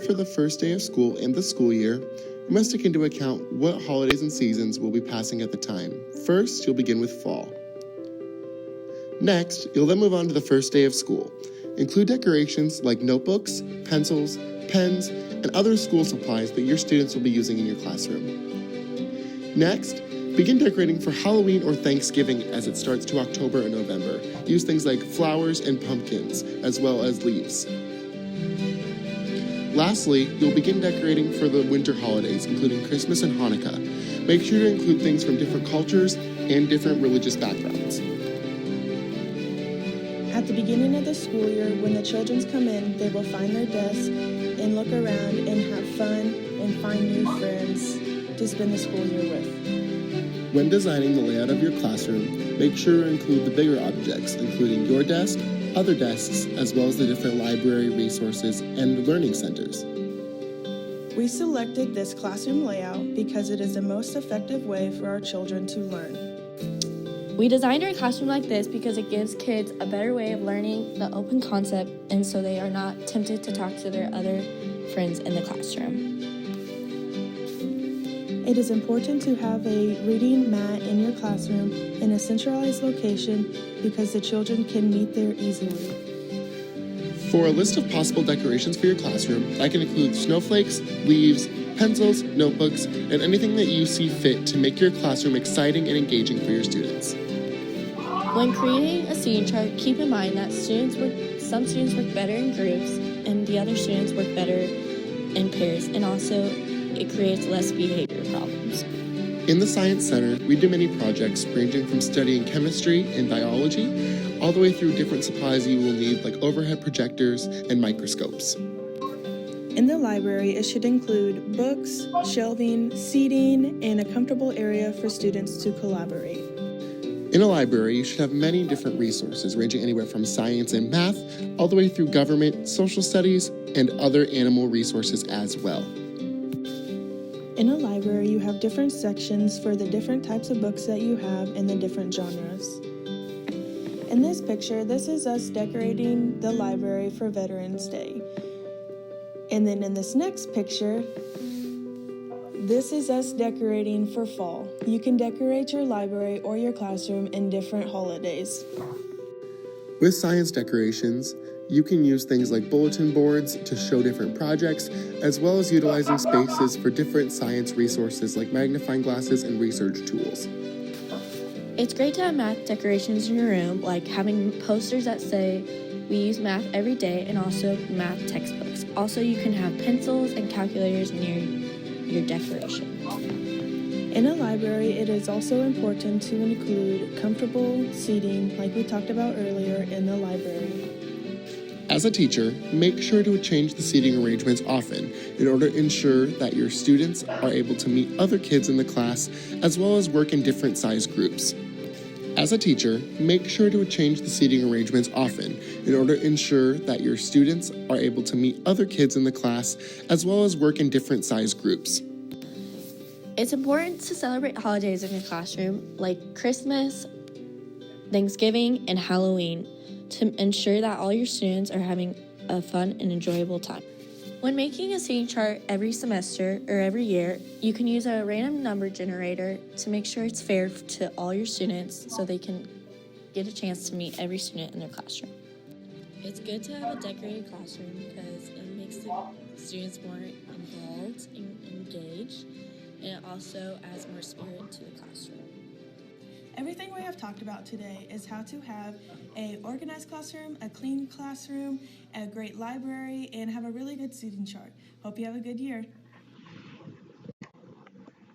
For the first day of school in the school year, you must take into account what holidays and seasons will be passing at the time. First, you'll begin with fall. Next, you'll then move on to the first day of school. Include decorations like notebooks, pencils, pens, and other school supplies that your students will be using in your classroom. Next, begin decorating for Halloween or Thanksgiving as it starts to October and November. Use things like flowers and pumpkins, as well as leaves. Lastly, you'll begin decorating for the winter holidays, including Christmas and Hanukkah. Make sure to include things from different cultures and different religious backgrounds. At the beginning of the school year, when the children come in, they will find their desks and look around and have fun and find new friends to spend the school year with. When designing the layout of your classroom, make sure to include the bigger objects, including your desk, other desks, as well as the different library resources and learning centers. We selected this classroom layout because it is the most effective way for our children to learn. We designed our classroom like this because it gives kids a better way of learning the open concept, and so they are not tempted to talk to their other friends in the classroom. It is important to have a reading mat in your classroom in a centralized location because the children can meet there easily. For a list of possible decorations for your classroom, that can include snowflakes, leaves, pencils, notebooks, and anything that you see fit to make your classroom exciting and engaging for your students. When creating a seating chart, keep in mind that some students work better in groups and the other students work better in pairs, and also it creates less behavior problems. In the Science Center, we do many projects ranging from studying chemistry and biology, all the way through different supplies you will need like overhead projectors and microscopes. In the library, it should include books, shelving, seating, and a comfortable area for students to collaborate. In a library, you should have many different resources ranging anywhere from science and math, all the way through government, social studies, and other animal resources as well. In a library, you have different sections for the different types of books that you have and the different genres. In this picture, this is us decorating the library for Veterans Day. And then in this next picture, this is us decorating for fall. You can decorate your library or your classroom in different holidays. With science decorations, you can use things like bulletin boards to show different projects, as well as utilizing spaces for different science resources like magnifying glasses and research tools. It's great to have math decorations in your room, like having posters that say, "We use math every day," and also math textbooks. Also, you can have pencils and calculators near your decoration. In a library, it is also important to include comfortable seating, like we talked about earlier, in the library. As a teacher, make sure to change the seating arrangements often in order to ensure that your students are able to meet other kids in the class, as well as work in different size groups. As a teacher, make sure to change the seating arrangements often in order to ensure that your students are able to meet other kids in the class, as well as work in different size groups. It's important to celebrate holidays in your classroom, like Christmas, Thanksgiving, and Halloween, to ensure that all your students are having a fun and enjoyable time. When making a seating chart every semester or every year, you can use a random number generator to make sure it's fair to all your students so they can get a chance to meet every student in their classroom. It's good to have a decorated classroom because it makes the students more involved and engaged, and it also adds more spirit to the classroom. Everything we have talked about today is how to have an organized classroom, a clean classroom, a great library, and have a really good seating chart. Hope you have a good year.